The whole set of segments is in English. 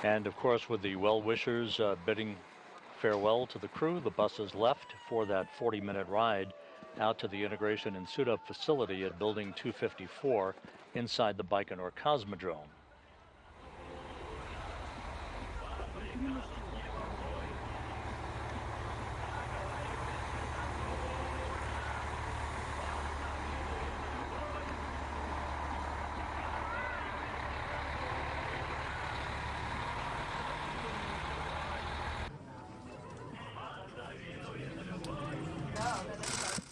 And of course, with the well-wishers bidding farewell to the crew, the buses left for that 40-minute ride out to the integration and suit-up facility at Building 254 inside the Baikonur cosmodrome.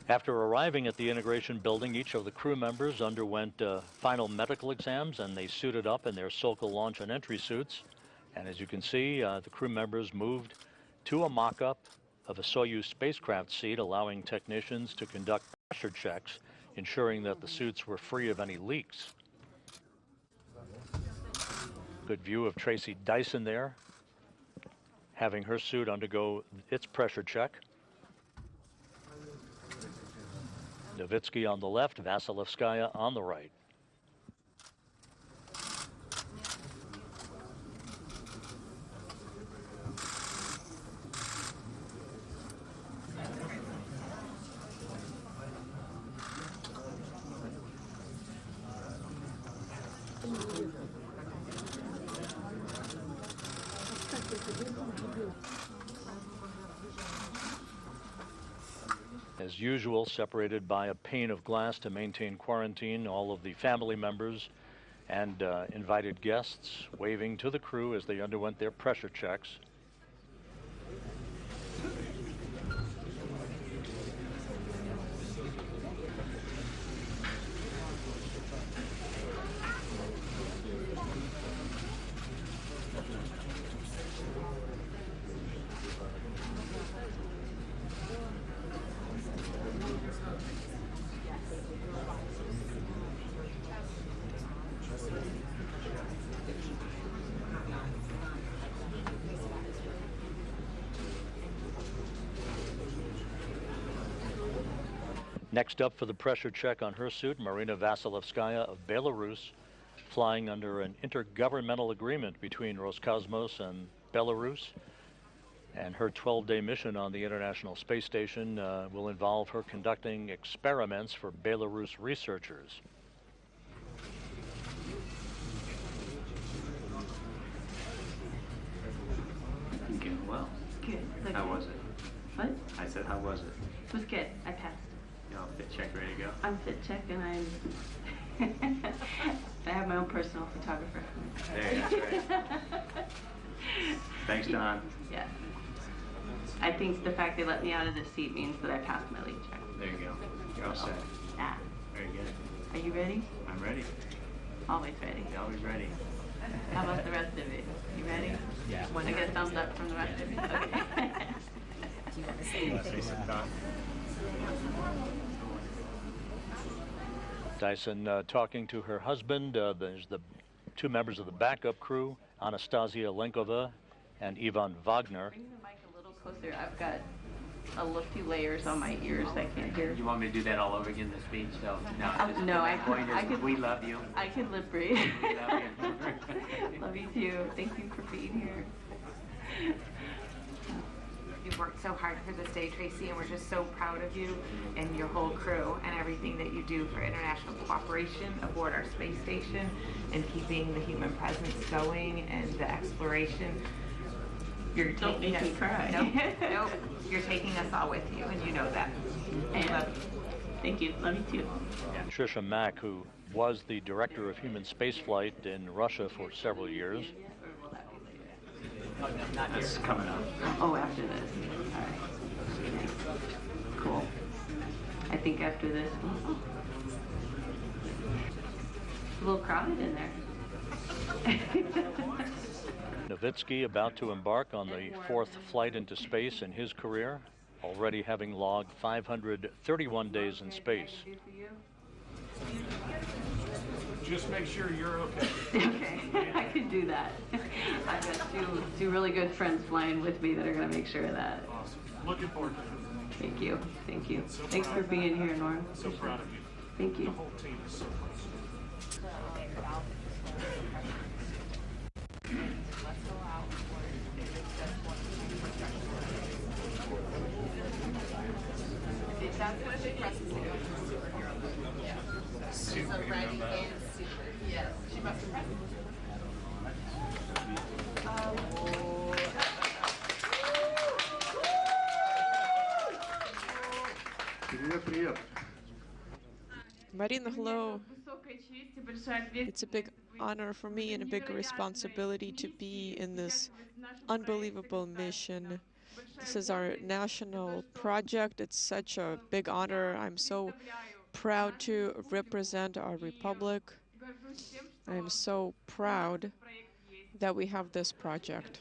After arriving at the integration building, each of the crew members underwent final medical exams, and they suited up in their Sokol launch and entry suits. And as you can see, the crew members moved to a mock-up of a Soyuz spacecraft seat, allowing technicians to conduct pressure checks, ensuring that the suits were free of any leaks. Good view of Tracy Dyson there, having her suit undergo its pressure check. Novitsky on the left, Vasilevskaya on the right. As usual, separated by a pane of glass to maintain quarantine, all of the family members and invited guests waving to the crew as they underwent their pressure checks. Next up for the pressure check on her suit, Marina Vasilevskaya of Belarus, flying under an intergovernmental agreement between Roscosmos and Belarus. And her 12-day mission on the International Space Station will involve her conducting experiments for Belarus researchers. Doing well. Good. How was it? What? I said, how was it? It was good. I passed. You know, fit check, ready to go? I'm fit check, and I have my own personal photographer. There, that's right. Thanks, Don. Yeah. I think the fact they let me out of the seat means that I passed my lead check. There you go. You're all set. Yeah. Very good. Are you ready? I'm ready. Always ready. You're always ready. How about the rest of it? You ready? Yeah. I get a thumbs up from the rest of it. Okay. Do you want to say Say some Don? Dyson talking to her husband. There's the two members of the backup crew, Anastasia Lenkova and Ivan Wagner. Bring the mic a little closer. I've got a few layers on my ears I can't hear. You want me to do that all over again, the speech? So, No, I could. We love you. I could lip read. We love you. Love you too. Thank you for being here. You've worked so hard for this day, Tracy, and we're just so proud of you and your whole crew and everything that you do for international cooperation aboard our space station and keeping the human presence going and the exploration. You're Don't taking make me us, cry. Nope, you're taking us all with you, and you know that. And thank you. Love you too. Trisha Mack, who was the director of human spaceflight in Russia for several years. That's coming up. Oh, after this. All right. Cool. I think after this. It's a little crowded in there. Novitsky about to embark on the fourth flight into space in his career, already having logged 531 days in space. Just make sure you're okay. Okay, I can do that. I've got two really good friends flying with me that are going to make sure of that. Awesome. Looking forward to it. Thank you. Thank you. So Thanks for being here, Norm. So proud of you. Thank The you. whole team is so proud. Marina, hello. It's a big honor for me and a big responsibility to be in this unbelievable mission. This is our national project. It's such a big honor. I'm so proud to represent our republic. I am so proud that we have this project.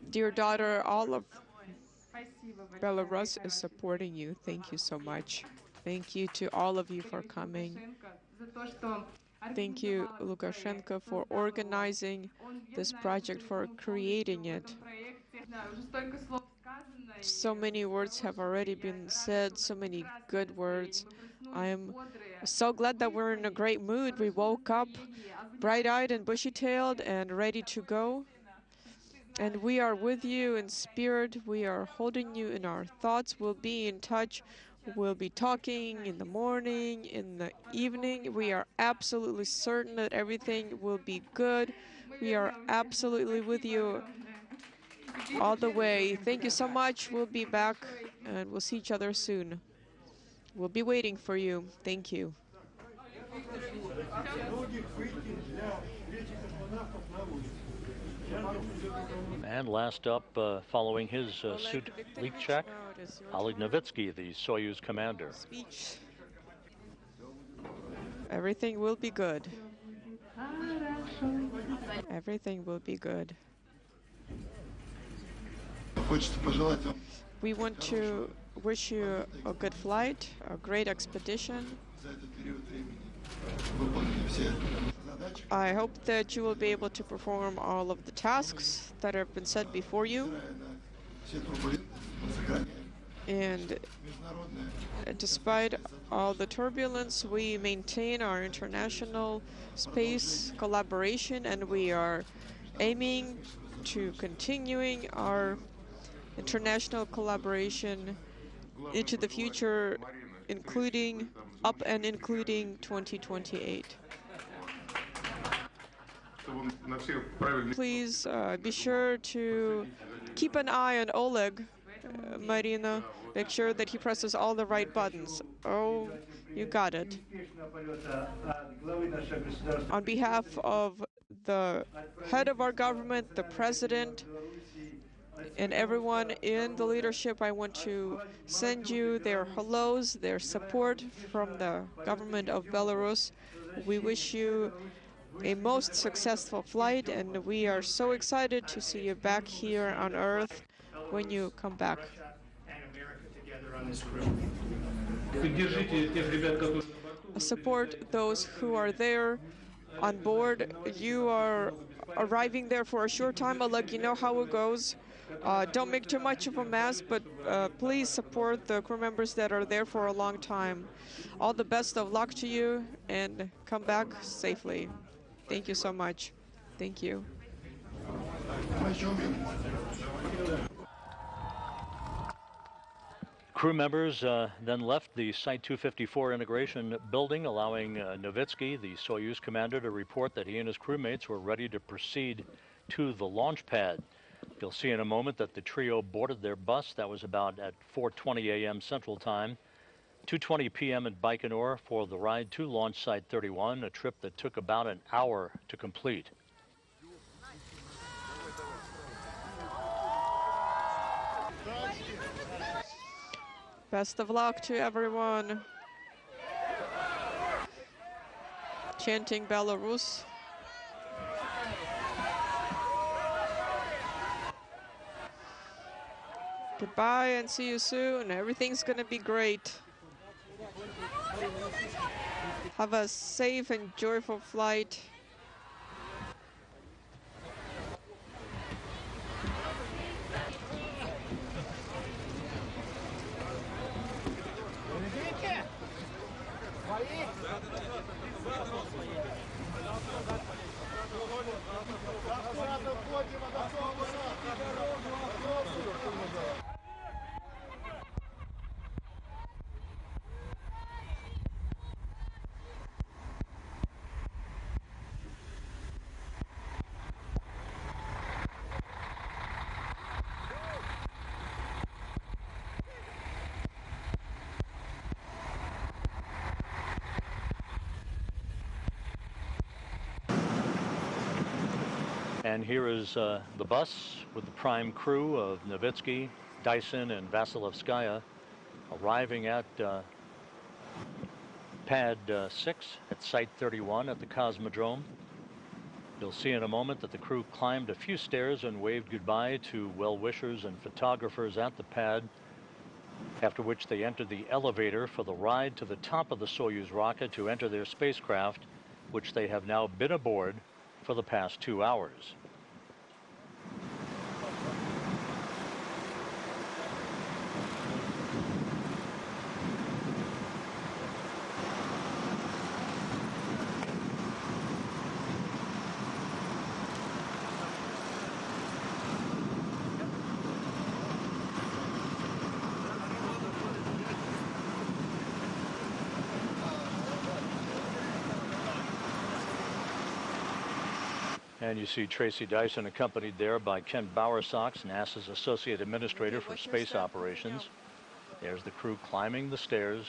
Dear daughter, all of Belarus is supporting you. Thank you so much. Thank you to all of you for coming. Thank you, Lukashenko, for organizing this project, for creating it. So many words have already been said, so many good words. I am so glad that we're in a great mood. We woke up bright-eyed and bushy-tailed and ready to go. And we are with you in spirit. We are holding you in our thoughts. We'll be in touch. We'll be talking in the morning, in the evening. We are absolutely certain that everything will be good. We are absolutely with you all the way. Thank you so much. We'll be back and we'll see each other soon. We'll be waiting for you. Thank you. And last up, following his suit leak check, Oleg Novitsky, the Soyuz commander. Speech. Everything will be good. Everything will be good. We want to wish you a good flight, a great expedition. I hope that you will be able to perform all of the tasks that have been set before you. And despite all the turbulence, we maintain our international space collaboration, and we are aiming to continuing our international collaboration into the future, including 2028. Please be sure to keep an eye on Oleg, Marina. Make sure that he presses all the right buttons. Oh, you got it. On behalf of the head of our government, the president, and everyone in the leadership, I want to send you their hellos, their support from the government of Belarus. We wish you a most successful flight, and we are so excited to see you back here on Earth when you come back. Support those who are there on board. You are arriving there for a short time, Oleg, you know how it goes. Don't make too much of a mess, but please support the crew members that are there for a long time. All the best of luck to you, and come back safely. Thank you so much. Thank you. Crew members then left the Site 254 integration building, allowing Novitsky, the Soyuz commander, to report that he and his crewmates were ready to proceed to the launch pad. You'll see in a moment that the trio boarded their bus. That was about at 4:20 a.m. Central Time. 2:20 p.m. at Baikonur for the ride to Launch Site 31, a trip that took about an hour to complete. Best of luck to everyone. Chanting Belarus. Goodbye and see you soon. Everything's gonna be great. Have a safe and joyful flight. And here is the bus with the prime crew of Novitsky, Dyson, and Vasilevskaya arriving at pad 6 at Site 31 at the cosmodrome. You'll see in a moment that the crew climbed a few stairs and waved goodbye to well-wishers and photographers at the pad, after which they entered the elevator for the ride to the top of the Soyuz rocket to enter their spacecraft, which they have now been aboard for the past 2 hours. And you see Tracy Dyson accompanied there by Ken Bowersox, NASA's Associate Administrator for Space Operations. There's the crew climbing the stairs.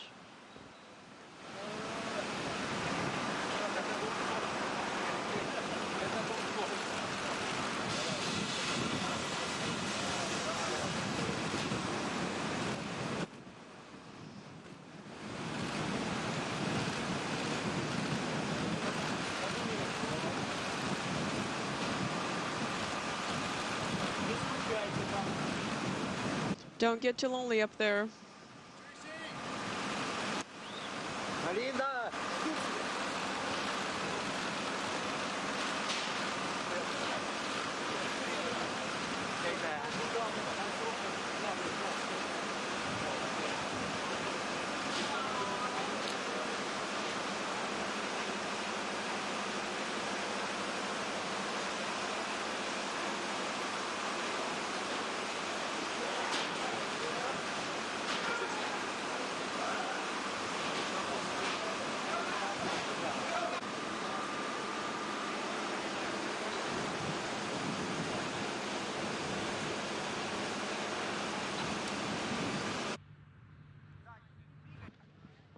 Don't get too lonely up there. Marina!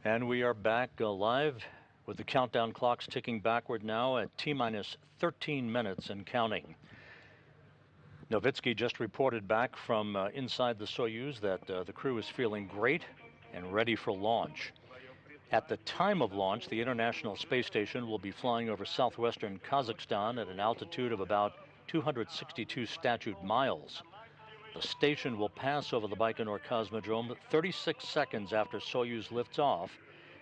And we are back live with the countdown clocks ticking backward now at T-minus 13 minutes and counting. Novitsky just reported back from inside the Soyuz that the crew is feeling great and ready for launch. At the time of launch, the International Space Station will be flying over southwestern Kazakhstan at an altitude of about 262 statute miles. The station will pass over the Baikonur cosmodrome 36 seconds after Soyuz lifts off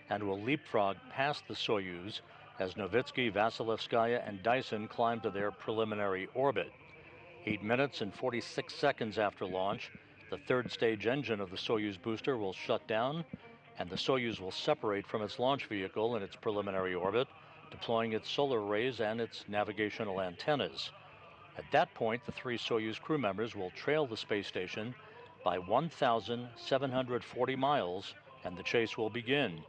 and will leapfrog past the Soyuz as Novitsky, Vasilevskaya, and Dyson climb to their preliminary orbit. 8 minutes and 46 seconds after launch, the third stage engine of the Soyuz booster will shut down and the Soyuz will separate from its launch vehicle in its preliminary orbit, deploying its solar arrays and its navigational antennas. At that point, the 3 Soyuz crew members will trail the space station by 1,740 miles, and the chase will begin.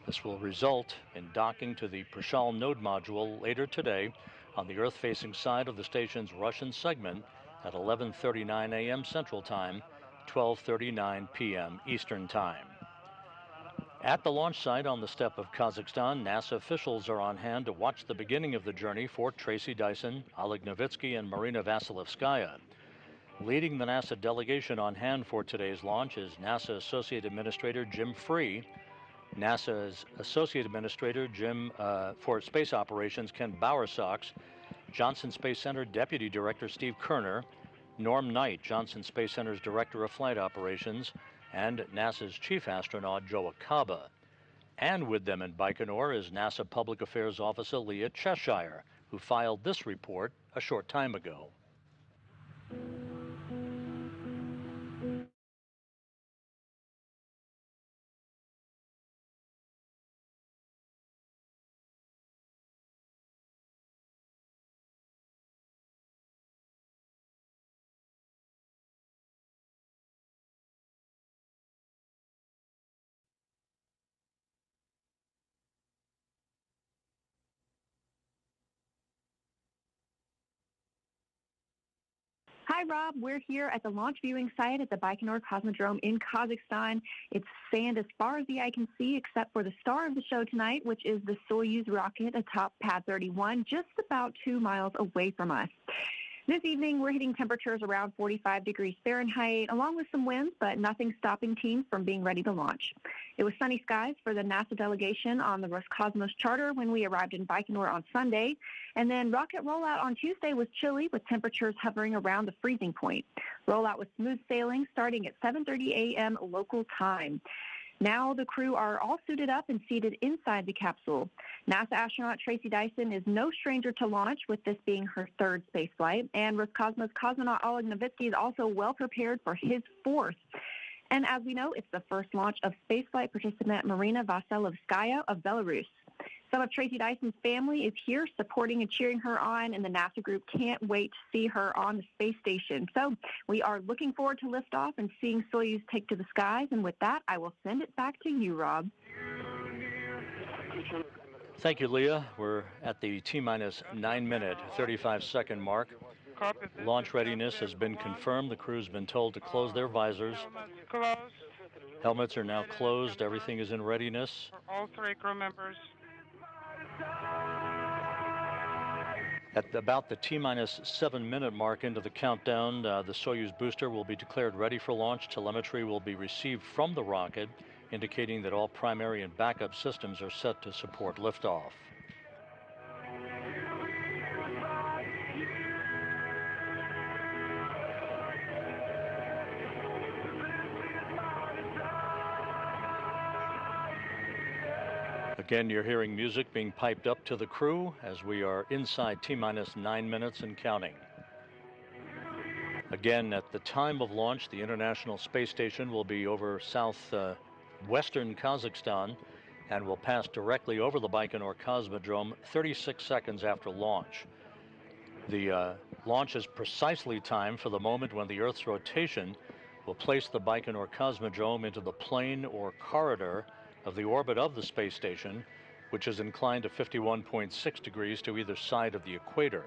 This will result in docking to the Prishal node module later today on the Earth-facing side of the station's Russian segment at 11:39 a.m. Central Time, 12:39 p.m. Eastern Time. At the launch site on the steppe of Kazakhstan, NASA officials are on hand to watch the beginning of the journey for Tracy Dyson, Oleg Novitsky, and Marina Vasilevskaya. Leading the NASA delegation on hand for today's launch is NASA Associate Administrator Jim Free, NASA's Associate Administrator for Space Operations Ken Bowersox, Johnson Space Center Deputy Director Steve Kerner, Norm Knight, Johnson Space Center's Director of Flight Operations, and NASA's Chief Astronaut Joe Acaba. And with them in Baikonur is NASA Public Affairs Officer Leah Cheshire, who filed this report a short time ago. Hi, Rob. We're here at the launch viewing site at the Baikonur Cosmodrome in Kazakhstan. It's sand as far as the eye can see, except for the star of the show tonight, which is the Soyuz rocket atop pad 31, just about 2 miles away from us. This evening, we're hitting temperatures around 45 degrees Fahrenheit, along with some winds, but nothing stopping teams from being ready to launch. It was sunny skies for the NASA delegation on the Roscosmos charter when we arrived in Baikonur on Sunday. And then rocket rollout on Tuesday was chilly, with temperatures hovering around the freezing point. Rollout was smooth sailing starting at 7:30 a.m. local time. Now the crew are all suited up and seated inside the capsule. NASA astronaut Tracy Dyson is no stranger to launch, with this being her third space flight. And Roscosmos cosmonaut Oleg Novitsky is also well prepared for his fourth. And as we know, it's the first launch of spaceflight participant Marina Vasilevskaya of Belarus. Some of Tracy Dyson's family is here supporting and cheering her on, and the NASA group can't wait to see her on the space station. So we are looking forward to liftoff and seeing Soyuz take to the skies. And with that, I will send it back to you, Rob. Thank you, Leah. We're at the T-minus 9-minute, 35-second mark. Launch readiness has been confirmed. The crew's been told to close their visors. Helmets are now closed. Everything is in readiness. For all three crew members. At about the T-minus 7-minute mark into the countdown, the Soyuz booster will be declared ready for launch. Telemetry will be received from the rocket, indicating that all primary and backup systems are set to support liftoff. Again, you're hearing music being piped up to the crew as we are inside T-minus 9 minutes and counting. Again, at the time of launch, the International Space Station will be over southwestern Kazakhstan and will pass directly over the Baikonur cosmodrome 36 seconds after launch. The launch is precisely timed for the moment when the Earth's rotation will place the Baikonur cosmodrome into the plane or corridor of the orbit of the space station, which is inclined to 51.6 degrees to either side of the equator.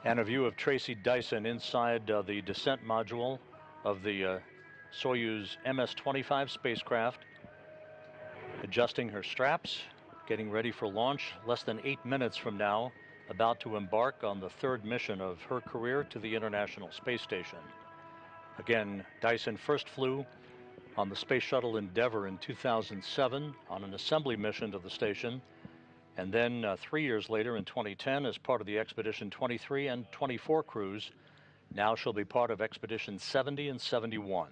And a view of Tracy Dyson inside the descent module of the Soyuz MS-25 spacecraft, adjusting her straps, getting ready for launch less than 8 minutes from now, about to embark on the third mission of her career to the International Space Station. Again, Dyson first flew on the Space Shuttle Endeavour in 2007 on an assembly mission to the station, and then 3 years later in 2010 as part of the Expedition 23 and 24 crews. Now she'll be part of Expedition 70 and 71.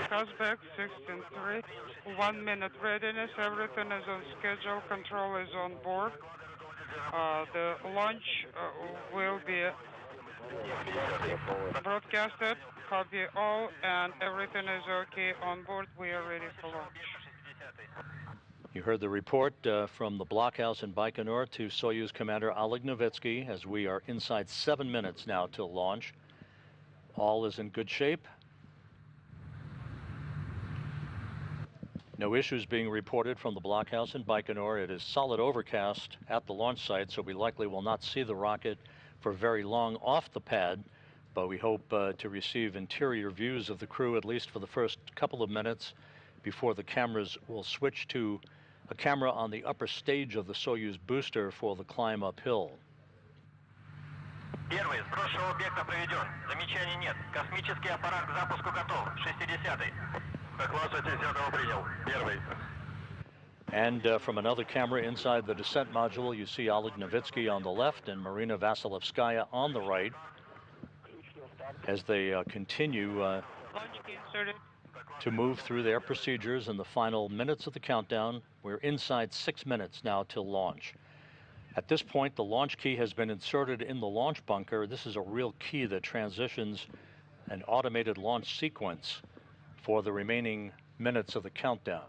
Kazbek 16-3, 1 minute readiness, everything is on schedule, control is on board. The launch will be broadcasted, copy all, and everything is okay on board. We are ready for launch. You heard the report from the blockhouse in Baikonur to Soyuz Commander Oleg Novitsky as we are inside 7 minutes now till launch. All is in good shape. No issues being reported from the blockhouse in Baikonur. It is solid overcast at the launch site, so we likely will not see the rocket for very long off the pad, but we hope to receive interior views of the crew at least for the first couple of minutes before the cameras will switch to a camera on the upper stage of the Soyuz booster for the climb uphill. Первый, сброс объекта проведен. Замечаний нет. Космический аппарат к запуску готов. 60-й. Доклад 60-го принял. Первый. And from another camera inside the descent module, you see Oleg Novitsky on the left and Marina Vasilevskaya on the right as they continue to move through their procedures in the final minutes of the countdown. We're inside 6 minutes now till launch. At this point, the launch key has been inserted in the launch bunker. This is a real key that transitions an automated launch sequence for the remaining minutes of the countdown.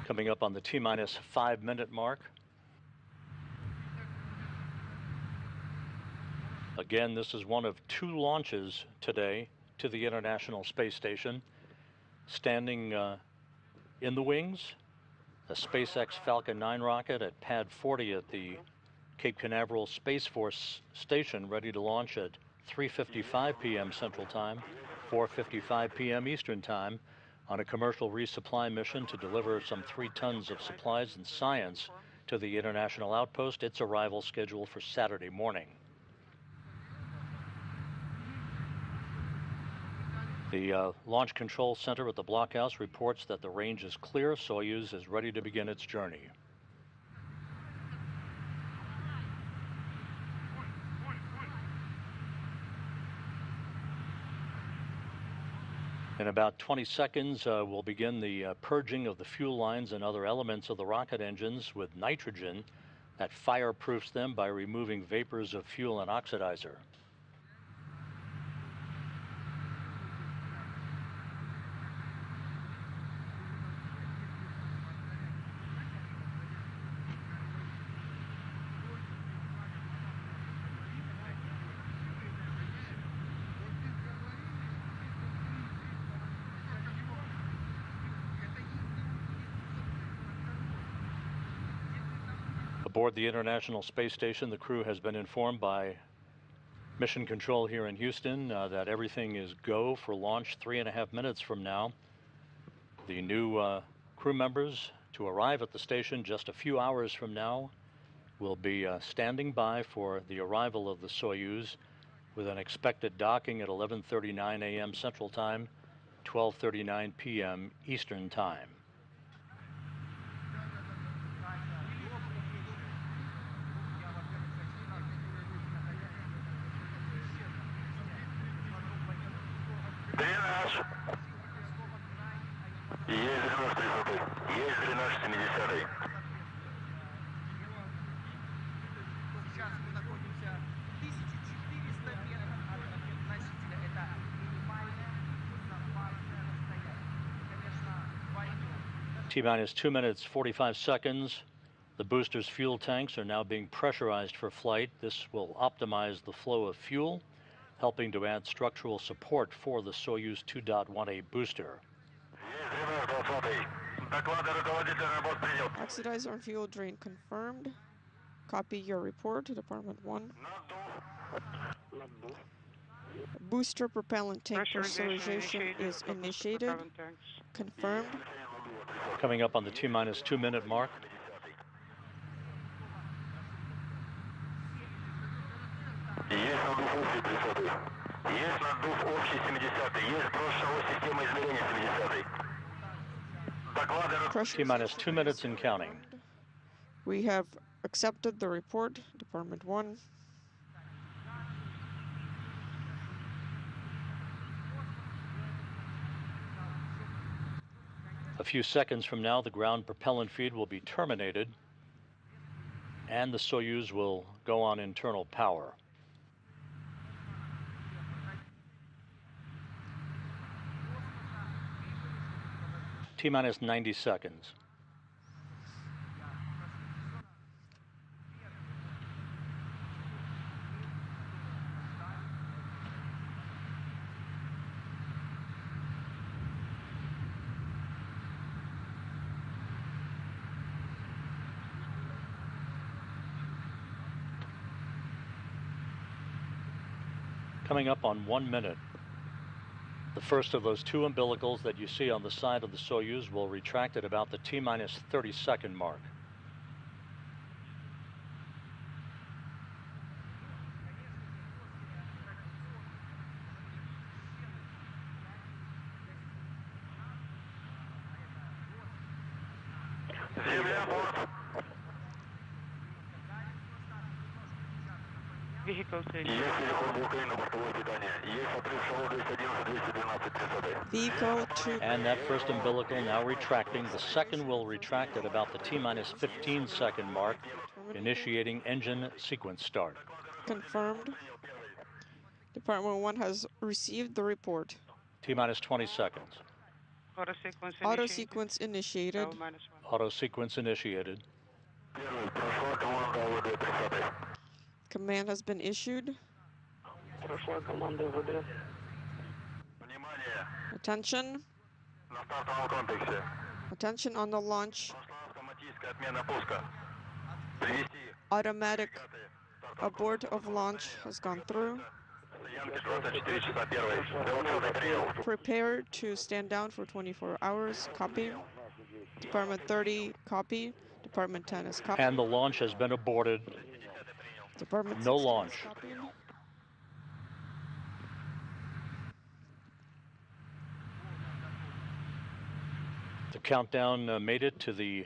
Coming up on the T-minus 5-minute mark. Again, this is one of 2 launches today to the International Space Station. Standing in the wings, a SpaceX Falcon 9 rocket at pad 40 at the Cape Canaveral Space Force Station, ready to launch at 3:55 p.m. Central Time, 4:55 p.m. Eastern Time, on a commercial resupply mission to deliver some 3 tons of supplies and science to the International Outpost. Its arrival scheduled for Saturday morning. The Launch Control Center at the blockhouse reports that the range is clear. Soyuz is ready to begin its journey. In about 20 seconds, we'll begin the purging of the fuel lines and other elements of the rocket engines with nitrogen that fireproofs them by removing vapors of fuel and oxidizer. Aboard the International Space Station, the crew has been informed by Mission Control here in Houston that everything is go for launch 3.5 minutes from now. The new crew members to arrive at the station just a few hours from now will be standing by for the arrival of the Soyuz, with an expected docking at 11:39 a.m. Central Time, 12:39 p.m. Eastern Time. T-minus 2 minutes, 45 seconds. The booster's fuel tanks are now being pressurized for flight. This will optimize the flow of fuel, helping to add structural support for the Soyuz 2.1A booster. Oxidizer and fuel drain confirmed. Copy your report to Department 1. Booster propellant tank pressurization is initiated. Confirmed. Coming up on the T-minus 2-minute mark. T-minus 2 minutes and counting. We have accepted the report, Department 1. A few seconds from now, the ground propellant feed will be terminated, and the Soyuz will go on internal power. T-minus 90 seconds. Coming up on 1 minute. The first of those 2 umbilicals that you see on the side of the Soyuz will retract at about the T-minus 30-second mark. Vehicle safety. Vehicle 2. And that first umbilical now retracting. The second will retract at about the T-minus 15-second mark, initiating engine sequence start. Confirmed. Department 1 has received the report. T-minus 20 seconds. Auto sequence initiated. Auto sequence initiated. Command has been issued. Attention. Attention on the launch. Automatic abort of launch has gone through. Prepare to stand down for 24 hours. Copy. Department 30, copy. Department 10 is copy. And the launch has been aborted. Department no 16 launch. is copying. The countdown made it to the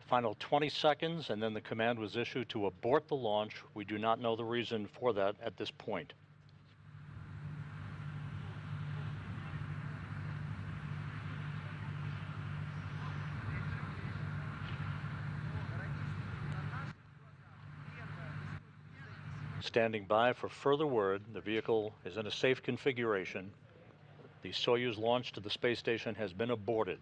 final 20 seconds, and then the command was issued to abort the launch. We do not know the reason for that at this point. Standing by for further word. The vehicle is in a safe configuration. The Soyuz launch to the space station has been aborted.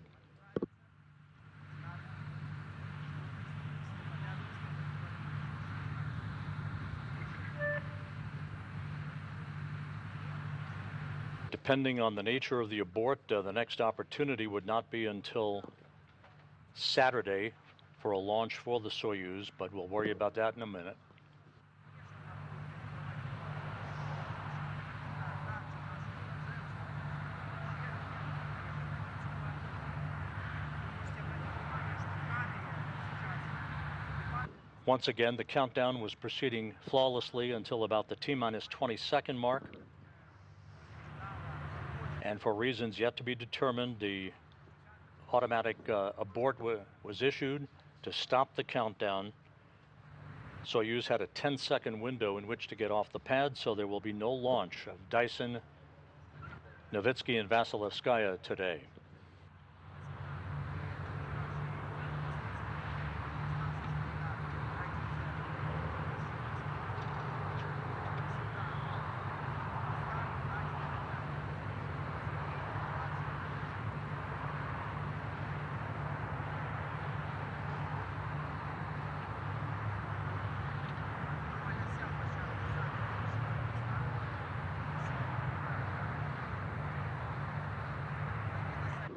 Depending on the nature of the abort, the next opportunity would not be until Saturday for a launch for the Soyuz, but we'll worry about that in a minute. Once again, the countdown was proceeding flawlessly until about the T-minus 20-second mark. And for reasons yet to be determined, the automatic abort was issued to stop the countdown. Soyuz had a 10-second window in which to get off the pad, so there will be no launch of Dyson, Novitsky, and Vasilevskaya today.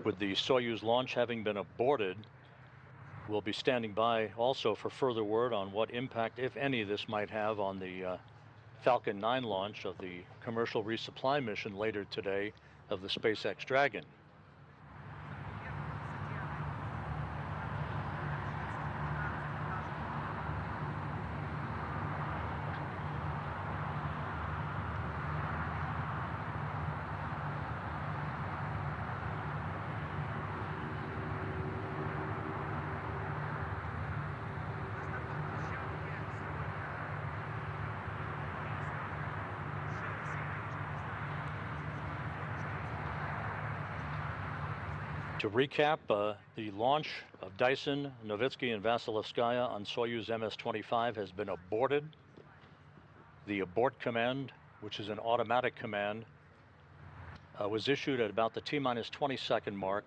With the Soyuz launch having been aborted, we'll be standing by also for further word on what impact, if any, this might have on the Falcon 9 launch of the commercial resupply mission later today of the SpaceX Dragon. To recap, the launch of Dyson, Novitsky, and Vasilevskaya on Soyuz MS-25 has been aborted. The abort command, which is an automatic command, was issued at about the T-minus 20-second mark.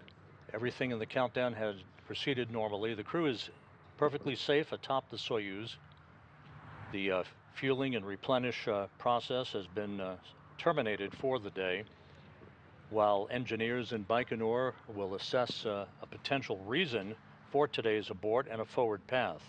Everything in the countdown has proceeded normally. The crew is perfectly safe atop the Soyuz. The fueling and replenish process has been terminated for the day, while engineers in Baikonur will assess a potential reason for today's abort and a forward path.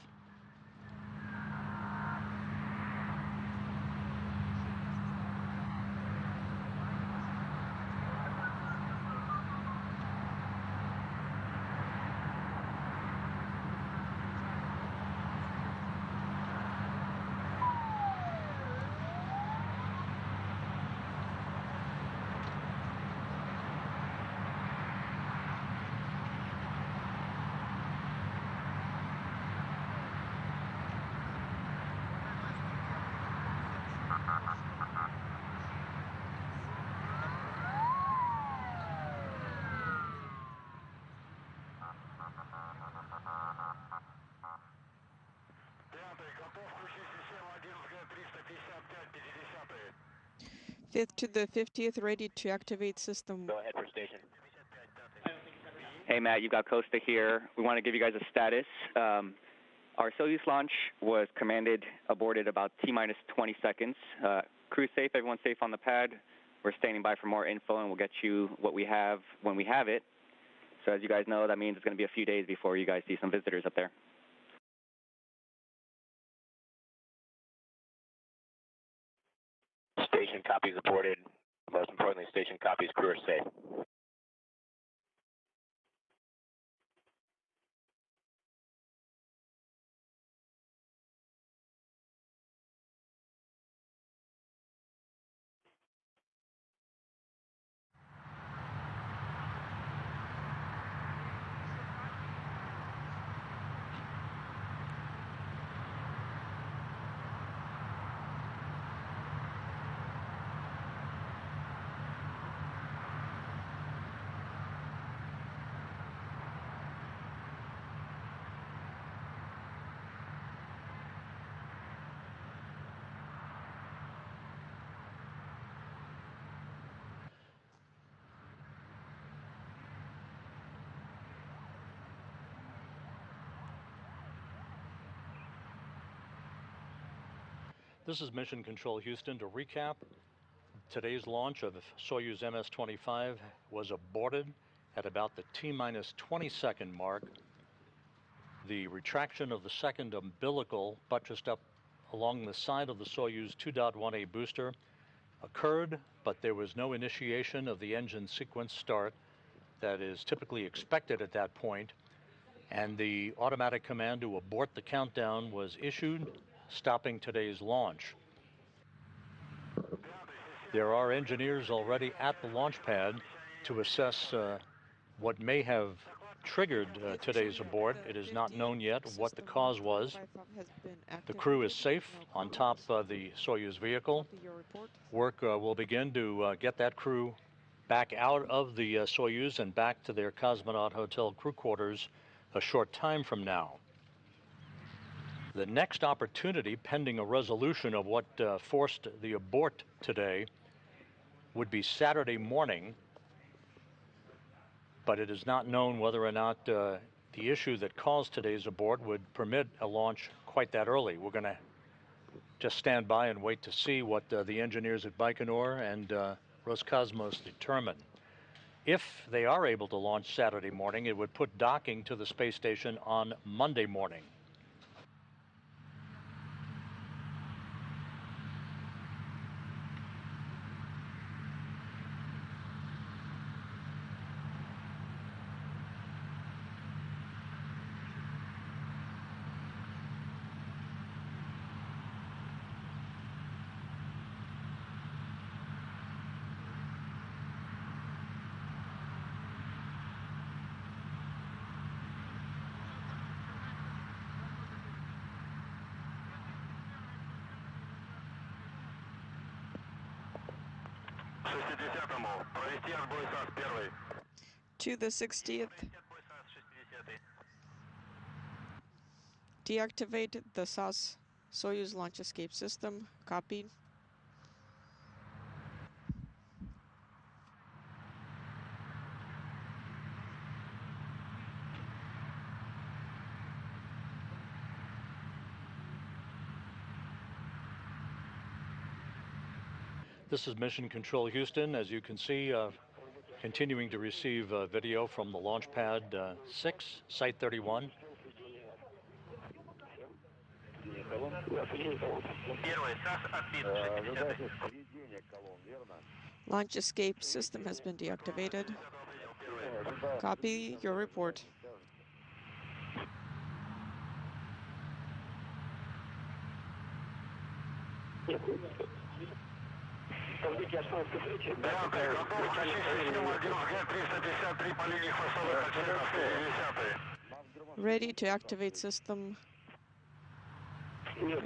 Fifth to the 50th, ready to activate system. Go ahead for station. Hey, Matt, you've got Costa here. We want to give you guys a status. Our Soyuz launch was commanded aborted about T-minus 20 seconds. Crew safe, everyone's safe on the pad. We're standing by for more info, and we'll get you what we have when we have it. So as you guys know, that means it's going to be a few days before you guys see some visitors up there. Station copies aborted. Most importantly, station copies crew are safe. This is Mission Control Houston. To recap, today's launch of Soyuz MS-25 was aborted at about the T-minus 20-second mark. The retraction of the second umbilical buttressed up along the side of the Soyuz 2.1A booster occurred, but there was no initiation of the engine sequence start that is typically expected at that point, and the automatic command to abort the countdown was issued, stopping today's launch. There are engineers already at the launch pad to assess what may have triggered today's abort. It is not known yet what the cause was. The crew is safe on top of the Soyuz vehicle. Work will begin to get that crew back out of the Soyuz and back to their cosmonaut hotel crew quarters a short time from now. The next opportunity, pending a resolution of what forced the abort today, would be Saturday morning, but it is not known whether or not the issue that caused today's abort would permit a launch quite that early. We're going to just stand by and wait to see what the engineers at Baikonur and Roscosmos determine. If they are able to launch Saturday morning, it would put docking to the space station on Monday morning. To the 60th. Deactivate the SAS Soyuz launch escape system. Copied. This is Mission Control Houston. As you can see, continuing to receive video from the launch pad 6, Site 31. Launch escape system has been deactivated. Copy your report. Ready to activate system.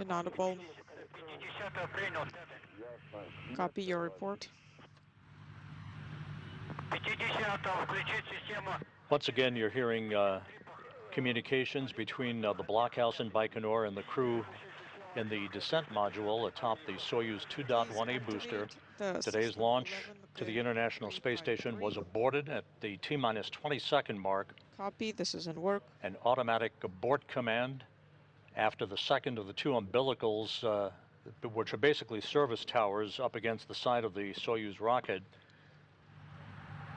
Inaudible. Copy your report. Once again, you're hearing communications between the blockhouse in Baikonur and the crew in the descent module atop the Soyuz 2.1A booster. Today's launch to the International Space Station was aborted at the T-minus 20-second mark. Copy, this is in work. An automatic abort command after the second of the two umbilicals, which are basically service towers up against the side of the Soyuz rocket.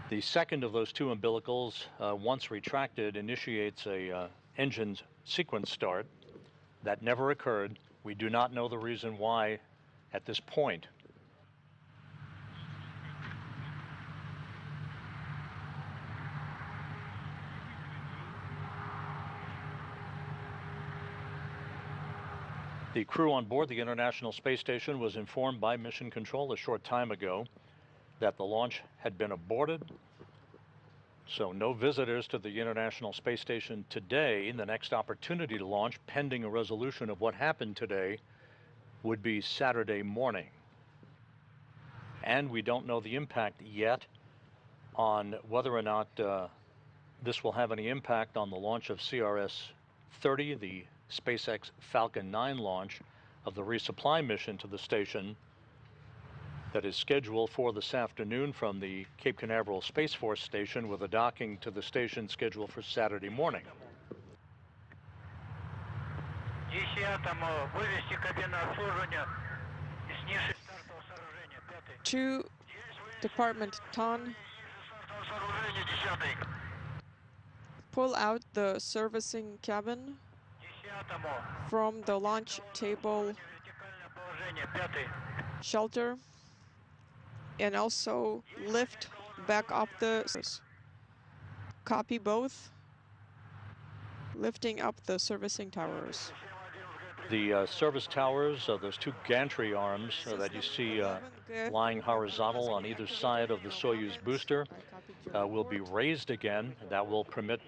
The second of those two umbilicals, once retracted, initiates a engine sequence start. That never occurred. We do not know the reason why at this point. The crew on board the International Space Station was informed by Mission Control a short time ago that the launch had been aborted. So no visitors to the International Space Station today. The next opportunity to launch, pending a resolution of what happened today, would be Saturday morning. And we don't know the impact yet on whether or not this will have any impact on the launch of CRS-30, the SpaceX Falcon 9 launch of the resupply mission to the station that is scheduled for this afternoon from the Cape Canaveral Space Force Station, with a docking to the station scheduled for Saturday morning. To Department Ton, pull out the servicing cabin from the launch table shelter and also lift back up the... Copy both. Lifting up the servicing towers. The service towers, those two gantry arms that you see lying horizontal on either side of the Soyuz booster, will be raised again. That will permit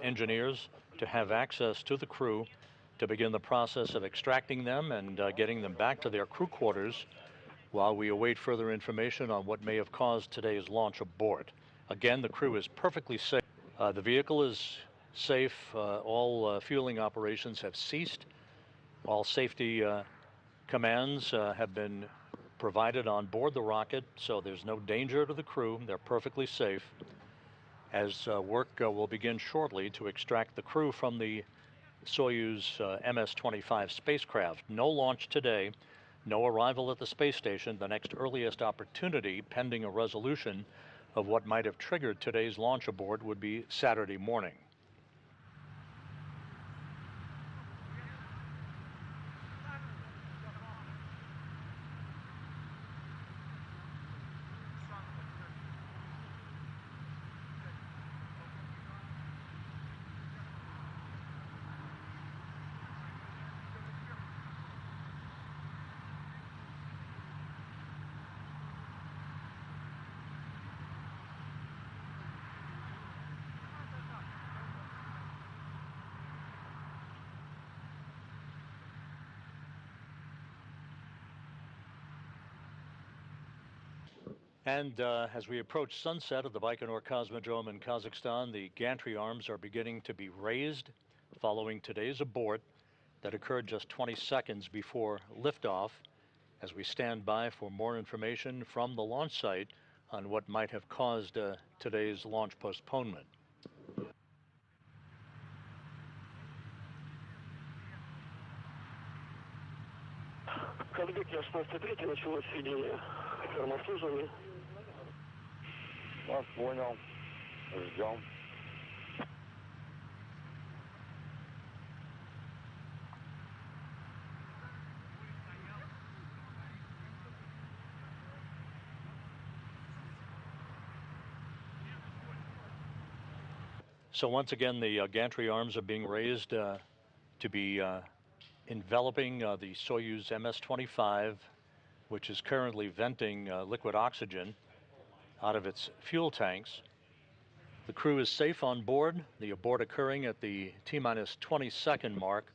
engineers to have access to the crew to begin the process of extracting them and getting them back to their crew quarters while we await further information on what may have caused today's launch abort. Again, the crew is perfectly safe. The vehicle is safe. All fueling operations have ceased. All safety commands have been provided on board the rocket, so there's no danger to the crew. They're perfectly safe. As work will begin shortly to extract the crew from the Soyuz MS-25 spacecraft. No launch today, no arrival at the space station. The next earliest opportunity, pending a resolution of what might have triggered today's launch abort, would be Saturday morning. And as we approach sunset of the Baikonur cosmodrome in Kazakhstan, the gantry arms are beginning to be raised following today's abort that occurred just 20 seconds before liftoff, as we stand by for more information from the launch site on what might have caused today's launch postponement. Понял. Ждем. So once again, the gantry arms are being raised to be enveloping the Soyuz MS-25, which is currently venting liquid oxygen out of its fuel tanks. The crew is safe on board, the abort occurring at the T-minus 20-second mark.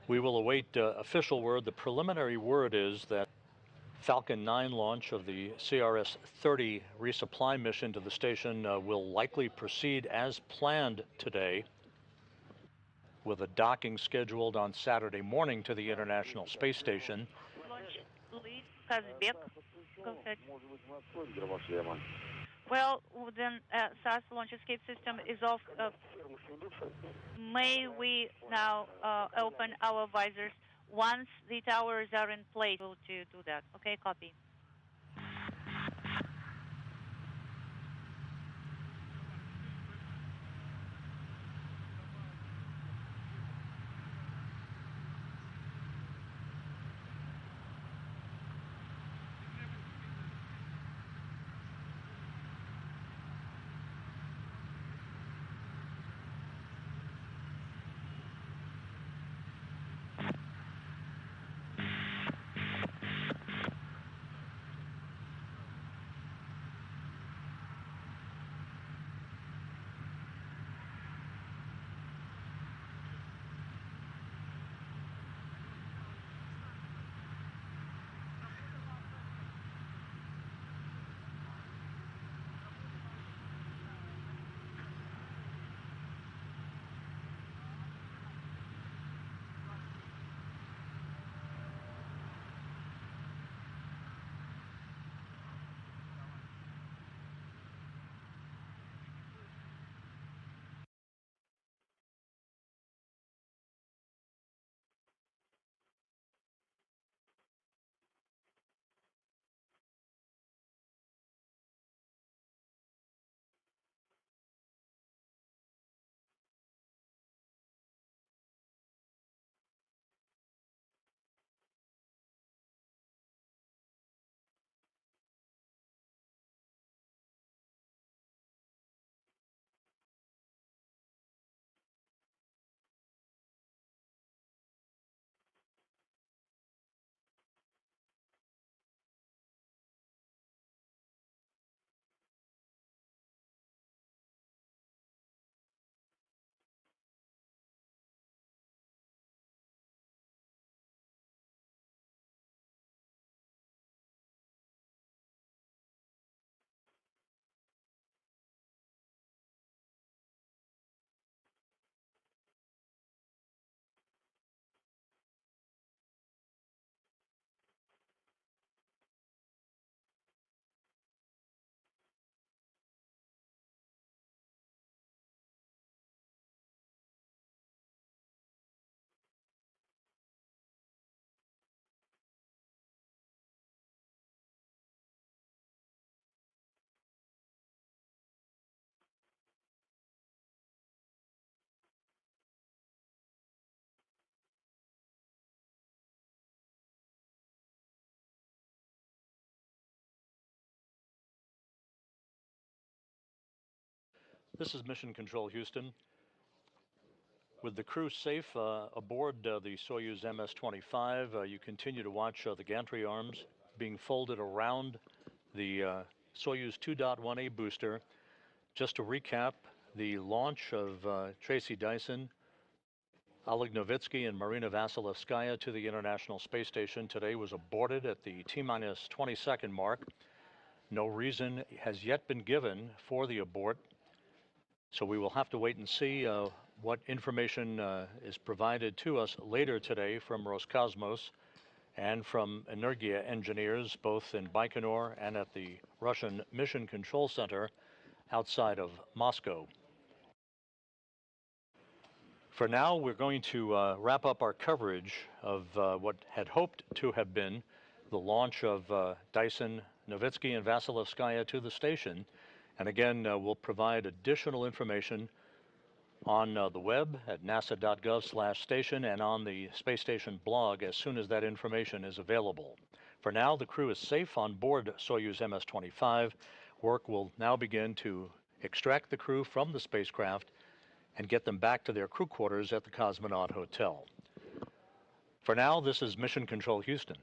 We will await official word. The preliminary word is that Falcon 9 launch of the CRS-30 resupply mission to the station will likely proceed as planned today, with a docking scheduled on Saturday morning to the International Space Station. Launch lead, Kazbek. Go ahead. Well, then SAS launch escape system is off. May we now open our visors once the towers are in place to do that? Okay, copy. This is Mission Control Houston. With the crew safe aboard the Soyuz MS-25, you continue to watch the gantry arms being folded around the Soyuz 2.1A booster. Just to recap, the launch of Tracy Dyson, Oleg Novitsky, and Marina Vasilevskaya to the International Space Station today was aborted at the T-minus 20-second mark. No reason has yet been given for the abort, so we will have to wait and see what information is provided to us later today from Roscosmos and from Energia engineers, both in Baikonur and at the Russian Mission Control Center outside of Moscow. For now, we're going to wrap up our coverage of what had hoped to have been the launch of Dyson, Novitsky, and Vasilevskaya to the station. And again, we'll provide additional information on the web at nasa.gov/station and on the Space Station blog as soon as that information is available. For now, the crew is safe on board Soyuz MS-25. Work will now begin to extract the crew from the spacecraft and get them back to their crew quarters at the Cosmonaut Hotel. For now, this is Mission Control Houston.